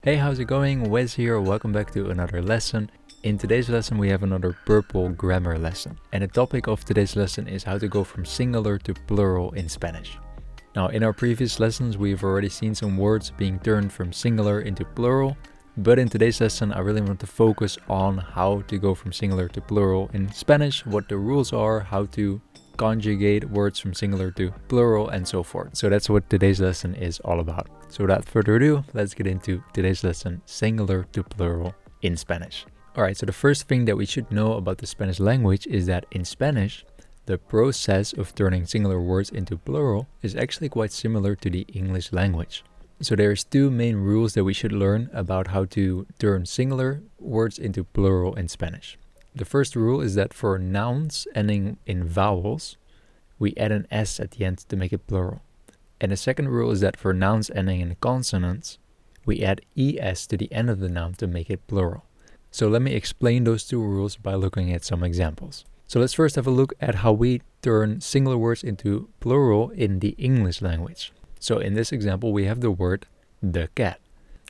Hey, how's it going? Wes here, welcome back to another lesson. In today's lesson we have another purple grammar lesson. And the topic of today's lesson is how to go from singular to plural in Spanish. Now in our previous lessons we've already seen some words being turned from singular into plural. But in today's lesson I really want to focus on how to go from singular to plural in Spanish, what the rules are, how to conjugate words from singular to plural and so forth. So that's what today's lesson is all about. So without further ado, let's get into today's lesson, singular to plural in Spanish. Alright, so the first thing that we should know about the Spanish language is that in Spanish, the process of turning singular words into plural is actually quite similar to the English language. So there's two main rules that we should learn about how to turn singular words into plural in Spanish. The first rule is that for nouns ending in vowels, we add an S at the end to make it plural. And the second rule is that for nouns ending in consonants, we add ES to the end of the noun to make it plural. So let me explain those two rules by looking at some examples. So let's first have a look at how we turn singular words into plural in the English language. So in this example, we have the word the cat.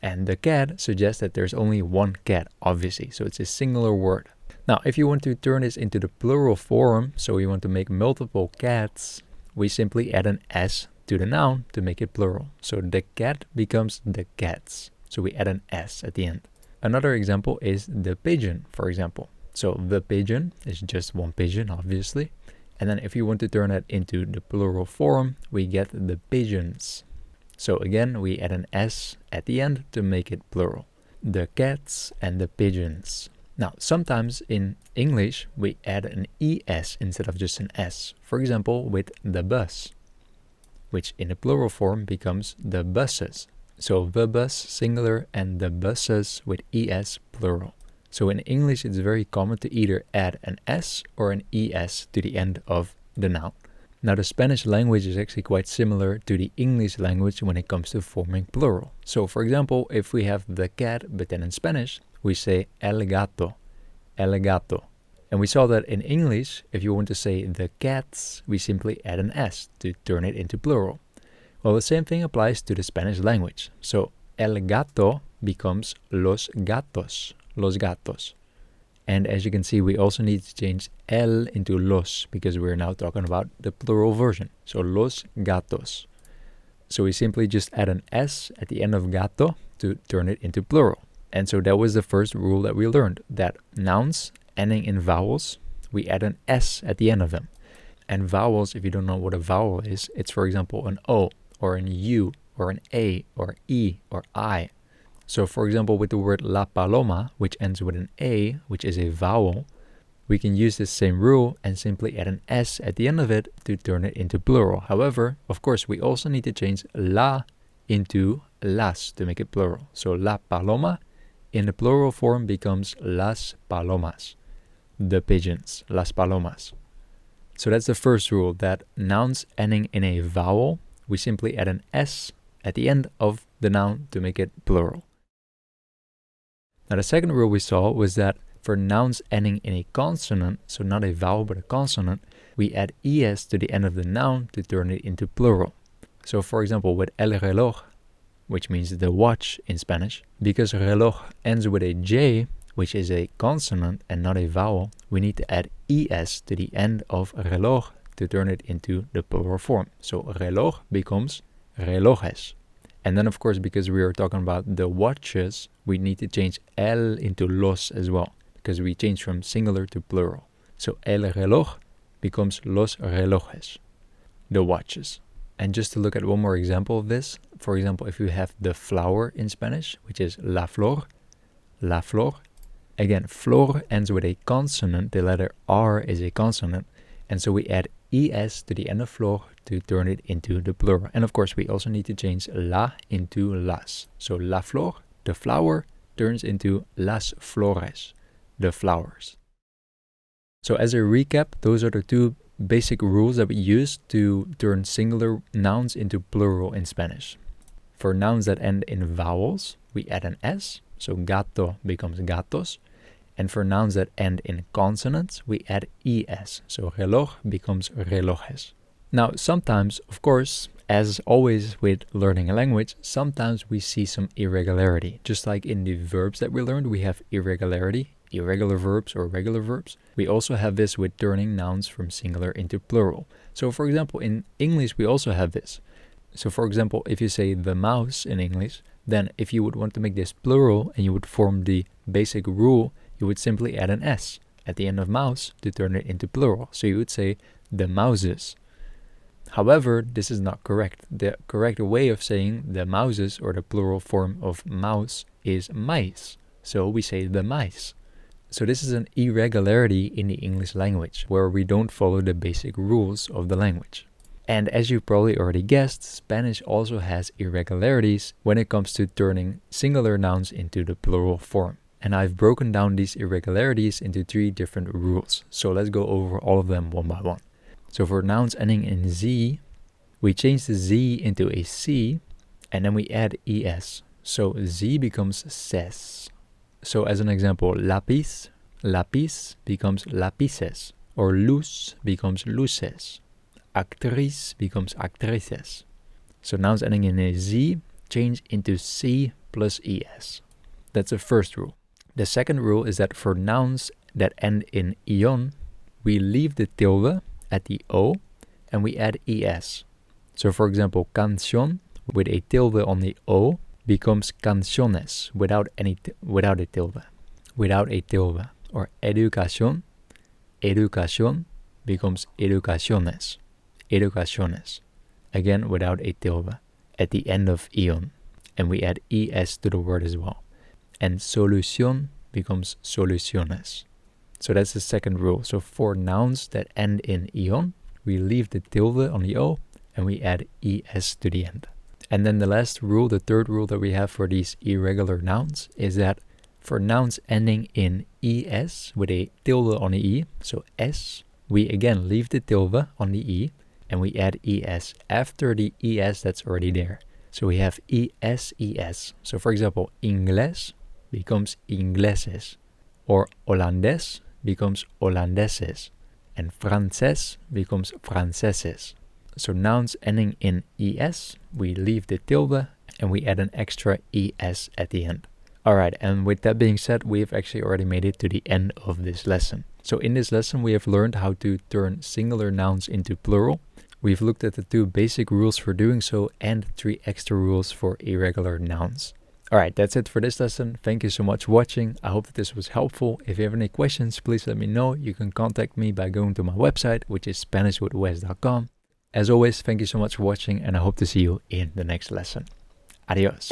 And the cat suggests that there's only one cat, obviously. So it's a singular word. Now, if you want to turn this into the plural form, so we want to make multiple cats, we simply add an S to the noun to make it plural. So the cat becomes the cats. So we add an S at the end. Another example is the pigeon, for example. So the pigeon is just one pigeon, obviously. And then if you want to turn that into the plural form, we get the pigeons. So again, we add an S at the end to make it plural. The cats and the pigeons. Now, sometimes in English, we add an ES instead of just an S. For example, with the bus, which in the plural form becomes the buses. So the bus singular and the buses with ES plural. So in English, it's very common to either add an S or an ES to the end of the noun. Now, the Spanish language is actually quite similar to the English language when it comes to forming plural. So for example, if we have the cat, but then in Spanish, we say el gato, el gato. And we saw that in English, if you want to say the cats, we simply add an S to turn it into plural. Well, the same thing applies to the Spanish language. So el gato becomes los gatos, los gatos. And as you can see, we also need to change el into los because we're now talking about the plural version. So los gatos. So we simply just add an S at the end of gato to turn it into plural. And so that was the first rule that we learned, that nouns ending in vowels, we add an S at the end of them. And vowels, if you don't know what a vowel is, it's for example an O or an U or an A or E or I. So for example, with the word la paloma, which ends with an A, which is a vowel, we can use this same rule and simply add an S at the end of it to turn it into plural. However, of course, we also need to change la into las to make it plural. So la paloma in the plural form becomes las palomas, the pigeons, las palomas. So that's the first rule, that nouns ending in a vowel, we simply add an S at the end of the noun to make it plural. Now the second rule we saw was that for nouns ending in a consonant, so not a vowel but a consonant, we add ES to the end of the noun to turn it into plural. So for example, with el reloj, which means the watch in Spanish, because reloj ends with a J, which is a consonant and not a vowel, we need to add ES to the end of reloj to turn it into the plural form. So reloj becomes relojes. And then of course, because we are talking about the watches, we need to change el into los as well, because we change from singular to plural. So el reloj becomes los relojes, the watches. And just to look at one more example of this, for example, if you have the flower in Spanish, which is la flor, again, flor ends with a consonant, the letter R is a consonant, and so we add ES to the end of flor to turn it into the plural. And of course, we also need to change la into las. So la flor, the flower, turns into las flores, the flowers. So as a recap, those are the two basic rules that we use to turn singular nouns into plural in Spanish. For nouns that end in vowels, we add an S, so gato becomes gatos. And for nouns that end in consonants, we add ES, so reloj becomes relojes. Now, sometimes, of course, As always with learning a language, sometimes we see some irregularity. Just like in the verbs that we learned, we have irregularity, irregular verbs or regular verbs. We also have this with turning nouns from singular into plural. So for example, in English, we also have this. So for example, if you say the mouse in English, then if you would want to make this plural and you would form the basic rule, you would simply add an S at the end of mouse to turn it into plural. So you would say the mouses. However, this is not correct. The correct way of saying the mouses, or the plural form of mouse, is mice. So we say the mice. So this is an irregularity in the English language, where we don't follow the basic rules of the language. And as you probably already guessed, Spanish also has irregularities when it comes to turning singular nouns into the plural form. And I've broken down these irregularities into 3 different rules. So let's go over all of them one by one. So for nouns ending in Z, we change the Z into a C, and then we add ES. So Z becomes ses. So as an example, lápiz, lápiz becomes lápices, or luz becomes luces. Actriz becomes actrices. So nouns ending in a Z change into C plus ES. That's the first rule. The second rule is that for nouns that end in ion, we leave the tilde at the O and we add ES. So for example, canción with a tilde on the O becomes canciones without a tilde. Without a tilde. Or educación, educación becomes educaciones. Educaciones. Again without a tilde at the end of ion. And we add ES to the word as well. And solución becomes soluciones. So that's the second rule. So for nouns that end in ion, we leave the tilde on the O and we add ES to the end. And then the last rule, the third rule that we have for these irregular nouns, is that for nouns ending in ES with a tilde on the E, so S, we again leave the tilde on the E and we add ES after the ES that's already there. So we have ES, ES. So for example, inglés becomes ingleses, or holandés becomes holandeses, and francés becomes franceses. So nouns ending in ES, we leave the tilde and we add an extra ES at the end. Alright, and with that being said, we have actually already made it to the end of this lesson. So in this lesson, we have learned how to turn singular nouns into plural. We've looked at the 2 basic rules for doing so and 3 extra rules for irregular nouns. Alright, that's it for this lesson. Thank you so much for watching. I hope that this was helpful. If you have any questions, please let me know. You can contact me by going to my website, which is SpanishWithWes.com. As always, thank you so much for watching, and I hope to see you in the next lesson. Adios.